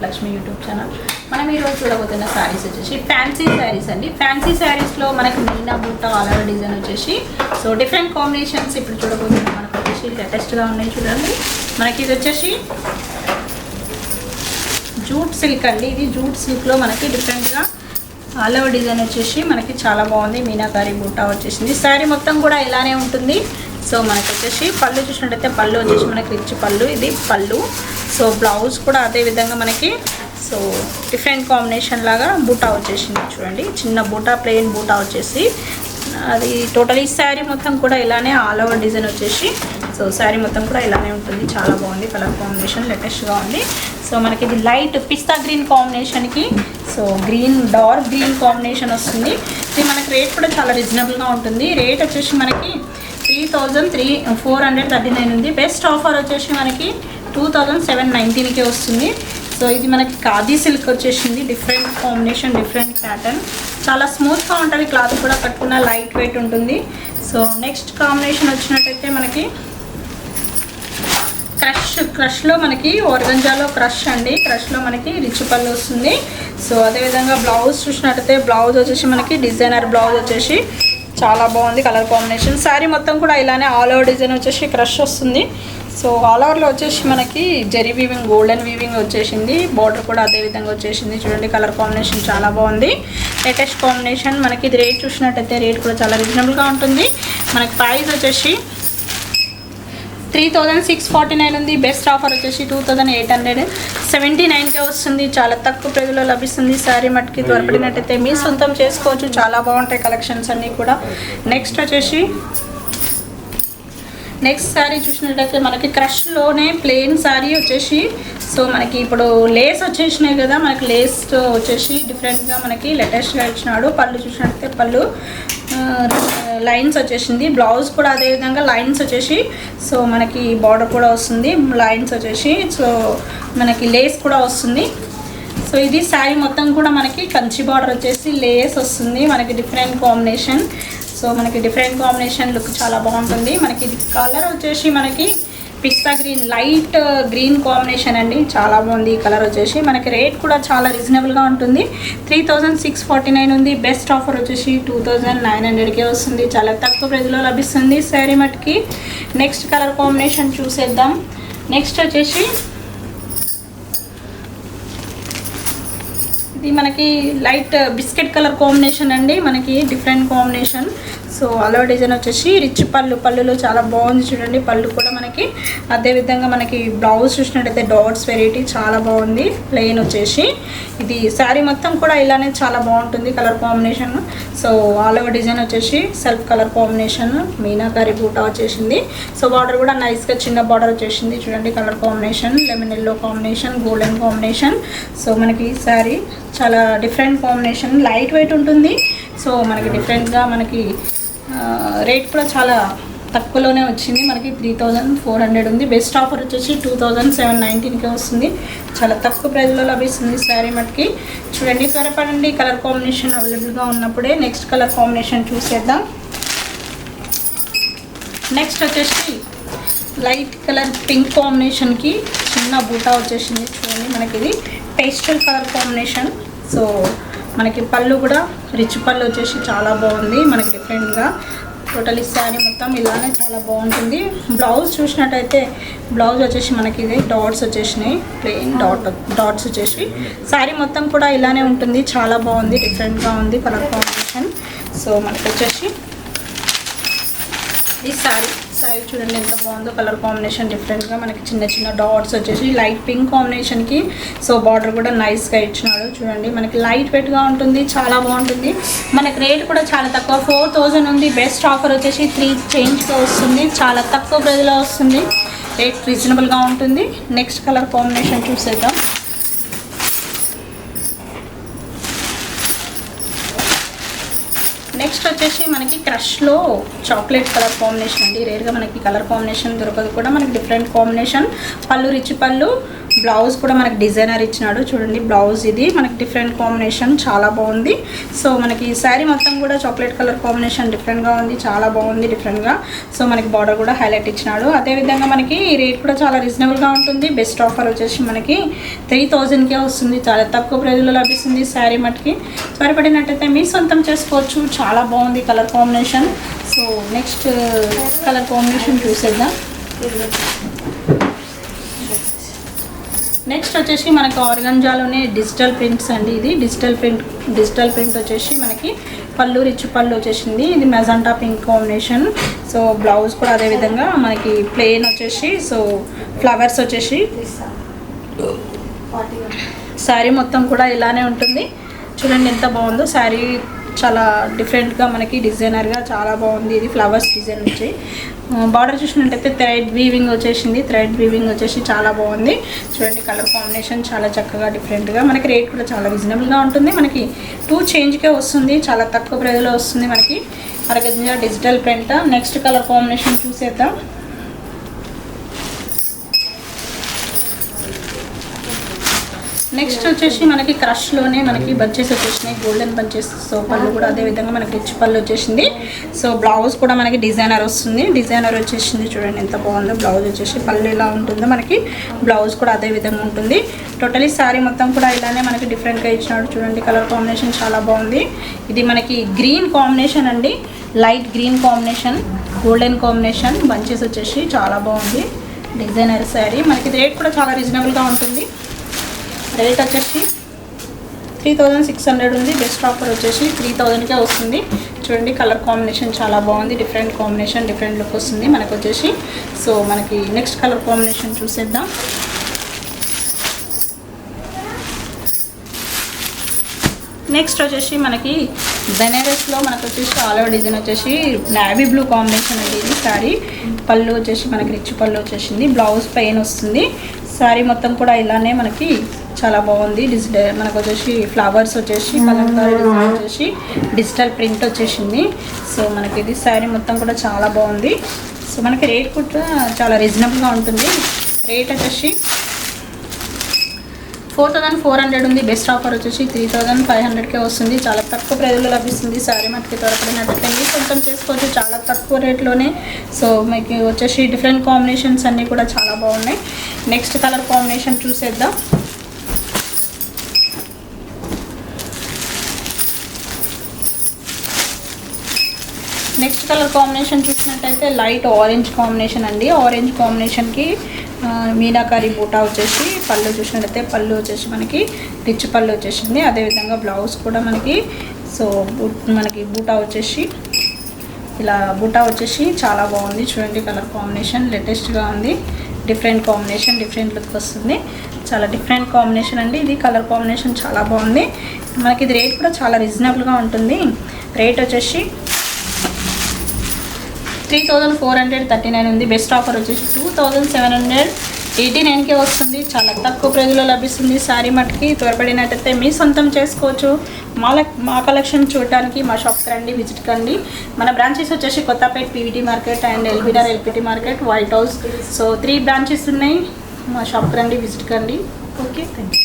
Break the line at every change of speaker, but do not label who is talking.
Lakshmi YouTube channel. మనం ఈరోజు చూడబోతున్న శారీస్ వచ్చేసి ఫ్యాన్సీ శారీస్ అండి. ఫ్యాన్సీ శారీస్లో మనకి మీనా బుట్ట ఆల్ డిజైన్ వచ్చేసి సో డిఫరెంట్ కాంబినేషన్స్ ఇప్పుడు చూడబోతున్నాం. మనకు వచ్చేసి లేటెస్ట్గా ఉన్నాయి చూడండి. మనకి ఇది వచ్చేసి జూట్ సిల్క్ అండి. ఇది జూట్ సిల్క్లో మనకి డిఫరెంట్గా ఆల్ ఓవర్ డిజైన్ వచ్చేసి మనకి చాలా బాగుంది. మీనాకారి బూటా వచ్చేసింది. శారీ మొత్తం కూడా ఇలానే ఉంటుంది. సో మనకి వచ్చేసి పళ్ళు చూసినట్టయితే పళ్ళు వచ్చేసి మనకి రిచ్ పళ్ళు, ఇది పళ్ళు. సో బ్లౌజ్ కూడా అదే విధంగా మనకి సో డిఫరెంట్ కాంబినేషన్ లాగా బూటా వచ్చేసింది చూడండి. చిన్న బూటా, ప్లెయిన్ బూటా వచ్చేసి అది టోటల్ ఈ శారీ మొత్తం కూడా ఇలానే ఆల్ ఓవర్ డిజైన్ వచ్చేసి సో శారీ మొత్తం కూడా ఇలానే ఉంటుంది. చాలా బాగుంది. కలర్ కాంబినేషన్ లేటెస్ట్గా ఉంది. సో మనకి ఇది లైట్ పిస్తా గ్రీన్ కాంబినేషన్కి so green dark green combination వస్తుంది. ఇది మనకి రేట్ కూడా చాలా రీజనబుల్గా ఉంటుంది. రేట్ వచ్చేసి మనకి 3439 ఉంది. బెస్ట్ ఆఫర్ వచ్చేసి మనకి 2719కే వస్తుంది. సో ఇది మనకి ఖాదీ సిల్క్ వచ్చేసింది. డిఫరెంట్ కాంబినేషన్, డిఫరెంట్ ప్యాటర్న్, చాలా స్మూత్గా ఉంటుంది. క్లాత్ కూడా కట్టుకున్న లైట్ వెయిట్ ఉంటుంది. సో నెక్స్ట్ కాంబినేషన్ వచ్చినట్టయితే మనకి క్రష్లో మనకి ఆర్గంజాలో క్రష్ అండి. క్రష్లో మనకి రిచ్ పళ్ళు వస్తుంది. సో అదేవిధంగా బ్లౌజ్ చూసినట్టయితే బ్లౌజ్ వచ్చేసి మనకి డిజైనర్ బ్లౌజ్ వచ్చేసి చాలా బాగుంది. కలర్ కాంబినేషన్ శారీ మొత్తం కూడా ఇలానే ఆల్ ఓవర్ డిజైన్ వచ్చేసి క్రష్ వస్తుంది. సో ఆల్ ఓవర్లో వచ్చేసి మనకి జరీ వీవింగ్, గోల్డెన్ వీవింగ్ వచ్చేసింది. బార్డర్ కూడా అదే విధంగా వచ్చేసింది చూడండి. కలర్ కాంబినేషన్ చాలా బాగుంది. Latest combination. మనకి ఇది రేట్ చూసినట్టయితే రేట్ కూడా చాలా రీజనబుల్గా ఉంటుంది. మనకి ప్రైస్ వచ్చేసి 3649 ఉంది. బెస్ట్ ఆఫర్ వచ్చేసి 2879కే వస్తుంది. చాలా తక్కువ ప్రైజ్లో లభిస్తుంది. శారీ మట్టికి త్వరపడినట్టయితే మీ సొంతం చేసుకోవచ్చు. చాలా బాగుంటాయి కలెక్షన్స్ అన్నీ కూడా. నెక్స్ట్ వచ్చేసి నెక్స్ట్ శారీ చూసినట్టయితే మనకి క్రష్లోనే ప్లెయిన్ శారీ వచ్చేసి సో మనకి ఇప్పుడు లేస్ వచ్చేసినాయి కదా. మనకి లేస్ వచ్చేసి డిఫరెంట్గా మనకి లేటెస్ట్గా ఇచ్చినాడు. పళ్ళు చూసినట్టయితే పళ్ళు లైన్స్ వచ్చేసింది. బ్లౌజ్ కూడా అదేవిధంగా లైన్స్ వచ్చేసి సో మనకి బార్డర్ కూడా వస్తుంది. లైన్స్ వచ్చేసి సో మనకి లేస్ కూడా వస్తుంది. సో ఇది శారీ మొత్తం కూడా మనకి కంచి బార్డర్ వచ్చేసి లేస్ వస్తుంది. మనకి డిఫరెంట్ కాంబినేషన్. సో మనకి డిఫరెంట్ కాంబినేషన్ లుక్ చాలా బాగుంటుంది. మనకి ఇది కలర్ వచ్చేసి మనకి పిస్తా గ్రీన్, లైట్ గ్రీన్ కాంబినేషన్ అండి. చాలా బాగుంది ఈ కలర్ వచ్చేసి. మనకి రేట్ కూడా చాలా రీజనబుల్గా ఉంటుంది. 3649 ఉంది. బెస్ట్ ఆఫర్ వచ్చేసి 2900కే వస్తుంది. చాలా తక్కువ ప్రైజ్లో లభిస్తుంది శారీ మట్టికి. నెక్స్ట్ కలర్ కాంబినేషన్ చూసేద్దాం. నెక్స్ట్ వచ్చేసి ఇది మనకి లైట్ బిస్కెట్ కలర్ కాంబినేషన్ అండి. మనకి డిఫరెంట్ కాంబినేషన్. సో అలో డిజైన్ వచ్చేసి రిచ్ పళ్ళులో చాలా బాగుంది చూడండి. పళ్ళు కూడా మనకి అదేవిధంగా మనకి బ్లౌజ్ చూసినట్టయితే డాట్స్ వెరైటీ చాలా బాగుంది. ప్లెయిన్ వచ్చేసి ఇది శారీ మొత్తం కూడా ఇలానే చాలా బాగుంటుంది colour combination. So all over design వచ్చేసి సెల్ఫ్ కలర్ కాంబినేషన్, మీనాకారి బూటా వచ్చేసింది. సో బార్డర్ కూడా నైస్గా చిన్న బార్డర్ వచ్చేసింది చూడండి. Colour combination lemon yellow combination, golden combination. So మనకి శారీ చాలా డిఫరెంట్ కాంబినేషన్, లైట్ వెయిట్ ఉంటుంది. సో మనకి డిఫరెంట్గా మనకి రేట్ కూడా చాలా తక్కువలోనే వచ్చింది. మనకి 3400 ఉంది. బెస్ట్ ఆఫర్ వచ్చేసి 2719కే వస్తుంది. చాలా తక్కువ ప్రైజ్లో లభిస్తుంది శారీ మట్టికి. చూడండి త్వరపడండి. కలర్ కాంబినేషన్ అవైలబుల్గా ఉన్నప్పుడే నెక్స్ట్ కలర్ కాంబినేషన్ చూసేద్దాం. నెక్స్ట్ వచ్చేసి లైట్ కలర్ పింక్ కాంబినేషన్కి చిన్న బూటా వచ్చేసింది చూడండి. మనకి ఇది పేస్టల్ కలర్ కాంబినేషన్. సో మనకి పళ్ళు కూడా రిచ్ పళ్ళు వచ్చేసి చాలా బాగుంది. మనకి డిఫరెంట్గా టోటల్ ఈ శారీ మొత్తం ఇలానే చాలా బాగుంటుంది. బ్లౌజ్ చూసినట్టయితే బ్లౌజ్ వచ్చేసి మనకి ఇది డాట్స్ వచ్చేసినాయి. ప్లెయిన్ డాట్స్ వచ్చేసి శారీ మొత్తం కూడా ఇలానే ఉంటుంది. చాలా బాగుంది. డిఫరెంట్గా ఉంది కలర్ కాంబినేషన్. సో మనకి వచ్చేసి ఈ శారీ చూడండి ఎంత బాగుందో కలర్ కాంబినేషన్. డిఫరెంట్గా మనకి చిన్న చిన్న డాట్స్ వచ్చేసి లైట్ పింక్ కాంబినేషన్కి సో బార్డర్ కూడా నైస్గా ఇచ్చినాడు చూడండి. మనకి లైట్ వెయిట్గా ఉంటుంది. చాలా బాగుంటుంది. మనకి రేట్ కూడా చాలా తక్కువ 4000 ఉంది. బెస్ట్ ఆఫర్ వచ్చేసి 3 చేంజ్గా వస్తుంది. చాలా తక్కువ ప్రైజ్లో వస్తుంది. రేట్ రీజనబుల్గా ఉంటుంది. నెక్స్ట్ కలర్ కాంబినేషన్ చూసేద్దాం. నెక్స్ట్ వచ్చేసి మనకి క్రష్లో చాక్లెట్ కలర్ కాంబినేషన్ అండి. రేర్గా మనకి కలర్ కాంబినేషన్ దొరకదు కూడా, మనకి డిఫరెంట్ కాంబినేషన్. పళ్ళు రిచ్ పళ్ళు, బ్లౌజ్ కూడా మనకి డిజైనర్ ఇచ్చినాడు చూడండి. బ్లౌజ్ ఇది మనకి డిఫరెంట్ కాంబినేషన్, చాలా బాగుంది. సో మనకి శారీ మొత్తం కూడా చాక్లెట్ కలర్ కాంబినేషన్ డిఫరెంట్గా ఉంది, చాలా బాగుంది డిఫరెంట్గా. సో మనకి బార్డర్ కూడా హైలైట్ ఇచ్చినాడు. అదేవిధంగా మనకి రేట్ కూడా చాలా రీజనబుల్గా ఉంటుంది. బెస్ట్ ఆఫర్ వచ్చేసి మనకి 3000కే వస్తుంది, చాలా తక్కువ ప్రైజ్లో లభిస్తుంది. శారీ మట్టుకి త్వరపడినట్టయితే మీ సొంతం చేసుకోవచ్చు. చాలా బాగుంది colour combination. So next colour combination చూసేద్దాం. నెక్స్ట్ వచ్చేసి మనకి ఆర్గంజాలోనే డిజిటల్ ప్రింట్స్ అండి. ఇది డిజిటల్ ప్రింట్ వచ్చేసి మనకి పళ్ళు రిచ్ పళ్ళు వచ్చేసింది. ఇది magenta pink combination. So blouse కూడా అదేవిధంగా మనకి ప్లెయిన్ వచ్చేసి, సో ఫ్లవర్స్ వచ్చేసి శారీ మొత్తం కూడా ఇలానే ఉంటుంది. చూడండి ఎంత బాగుందో శారీ, చాలా డిఫరెంట్గా మనకి డిజైనర్గా చాలా బాగుంది. ఇది ఫ్లవర్స్ డిజైన్ వచ్చి బార్డర్ చూసినట్టయితే థ్రెడ్ వీవింగ్ వచ్చేసింది. థ్రెడ్ వీవింగ్ వచ్చేసి చాలా బాగుంది. చూడండి కలర్ కాంబినేషన్ చాలా చక్కగా డిఫరెంట్గా. మనకి రేట్ కూడా చాలా రీజనబుల్గా ఉంటుంది. మనకి 2 చేంజ్కే వస్తుంది, చాలా తక్కువ ప్రైజ్లో వస్తుంది మనకి organza digital print. Next colour combination చూసేద్దాం. నెక్స్ట్ వచ్చేసి మనకి క్రష్లోనే మనకి బంచెస్ వచ్చేసినాయి, గోల్డెన్ బంచెస్. సో పళ్ళు కూడా అదేవిధంగా మనకి రిచ్ పళ్ళు వచ్చేసింది. సో బ్లౌజ్ కూడా మనకి డిజైనర్ వస్తుంది, డిజైనర్ వచ్చేసింది. చూడండి ఎంత బాగుందో. బ్లౌజ్ వచ్చేసి పళ్ళు ఇలా ఉంటుందో మనకి బ్లౌజ్ కూడా అదే విధంగా ఉంటుంది. టోటలీ శారీ మొత్తం కూడా ఇలానే మనకి డిఫరెంట్గా ఇచ్చినాడు. చూడండి కలర్ కాంబినేషన్ చాలా బాగుంది. ఇది మనకి గ్రీన్ కాంబినేషన్ అండి, light green combination, golden combination. Bunches వచ్చేసి చాలా బాగుంది డిజైనర్ శారీ. మనకి రేట్ కూడా చాలా రీజనబుల్గా ఉంటుంది. రేట్ వచ్చేసి 3600 ఉంది. బెస్ట్ ఆఫర్ వచ్చేసి 3000కే వస్తుంది. చూడండి కలర్ కాంబినేషన్ చాలా బాగుంది, డిఫరెంట్ కాంబినేషన్, డిఫరెంట్ లుక్ వస్తుంది మనకు వచ్చేసి. సో మనకి నెక్స్ట్ కలర్ కాంబినేషన్ చూసేద్దాం. నెక్స్ట్ వచ్చేసి మనకి బెనారస్లో మనకు వచ్చేసి ఆల్ ఓవర్ డిజైన్ వచ్చేసి నావీ బ్లూ కాంబినేషన్ అండి. ఇది శారీ పళ్ళు వచ్చేసి మనకి రిచ్ పళ్ళు వచ్చేసింది. బ్లౌజ్ ప్లెయిన్ వస్తుంది. శారీ మొత్తం కూడా ఇలానే మనకి చాలా బాగుంది. మనకు వచ్చేసి ఫ్లవర్స్ వచ్చేసి కలంకారీ డిజైన్ వచ్చేసి డిజిటల్ ప్రింట్ వచ్చేసింది. సో మనకి ఇది శారీ మొత్తం కూడా చాలా బాగుంది. సో మనకి రేట్ కూడా చాలా రీజనబుల్గా ఉంటుంది. రేట్ వచ్చేసి 4400 ఉంది. బెస్ట్ ఆఫర్ వచ్చేసి 3500కే వస్తుంది, చాలా తక్కువ ప్రైజ్లో లభిస్తుంది. శారీ మట్టుకి త్వరపడినట్టయితే మీరు సొంతం చేసుకోవచ్చు చాలా తక్కువ రేట్లోనే. సో మీకు వచ్చేసి డిఫరెంట్ కాంబినేషన్స్ అన్నీ కూడా చాలా బాగున్నాయి. నెక్స్ట్ కలర్ కాంబినేషన్ చూసేద్దాం. నెక్స్ట్ కలర్ కాంబినేషన్ చూసినట్టయితే లైట్ ఆరెంజ్ కాంబినేషన్ అండి. ఆరెంజ్ కాంబినేషన్కి మీనాకారి బూటా వచ్చేసి పళ్ళు చూసినట్టయితే పళ్ళు వచ్చేసి మనకి రిచ్ పళ్ళు వచ్చేసింది. అదేవిధంగా బ్లౌజ్ కూడా మనకి సో మనకి బూటా వచ్చేసి ఇలా బూటా వచ్చేసి చాలా బాగుంది. చూడండి కలర్ కాంబినేషన్ లేటెస్ట్గా ఉంది, డిఫరెంట్ కాంబినేషన్, డిఫరెంట్ లుక్ వస్తుంది. చాలా డిఫరెంట్ కాంబినేషన్ అండి. ఇది కలర్ కాంబినేషన్ చాలా బాగుంది. మనకి ఇది రేట్ కూడా చాలా రీజనబుల్గా ఉంటుంది. రేట్ వచ్చేసి 3439 ఉంది. బెస్ట్ ఆఫర్ వచ్చేసి 2789కే వస్తుంది, చాలా తక్కువ ప్రైజ్లో లభిస్తుంది. శారీ మట్టుకి త్వరపడినట్టయితే మీ సొంతం చేసుకోవచ్చు. మా కలెక్షన్ చూడడానికి మా షాప్కి రండి, విజిట్ కండి. మన బ్రాంచెస్ వచ్చేసి Kothapet PVT market and LBR LPT market, white house. So 3 branches ఉన్నాయి. మా షాప్కి రండి, విజిట్ కండి. Okay, thank you.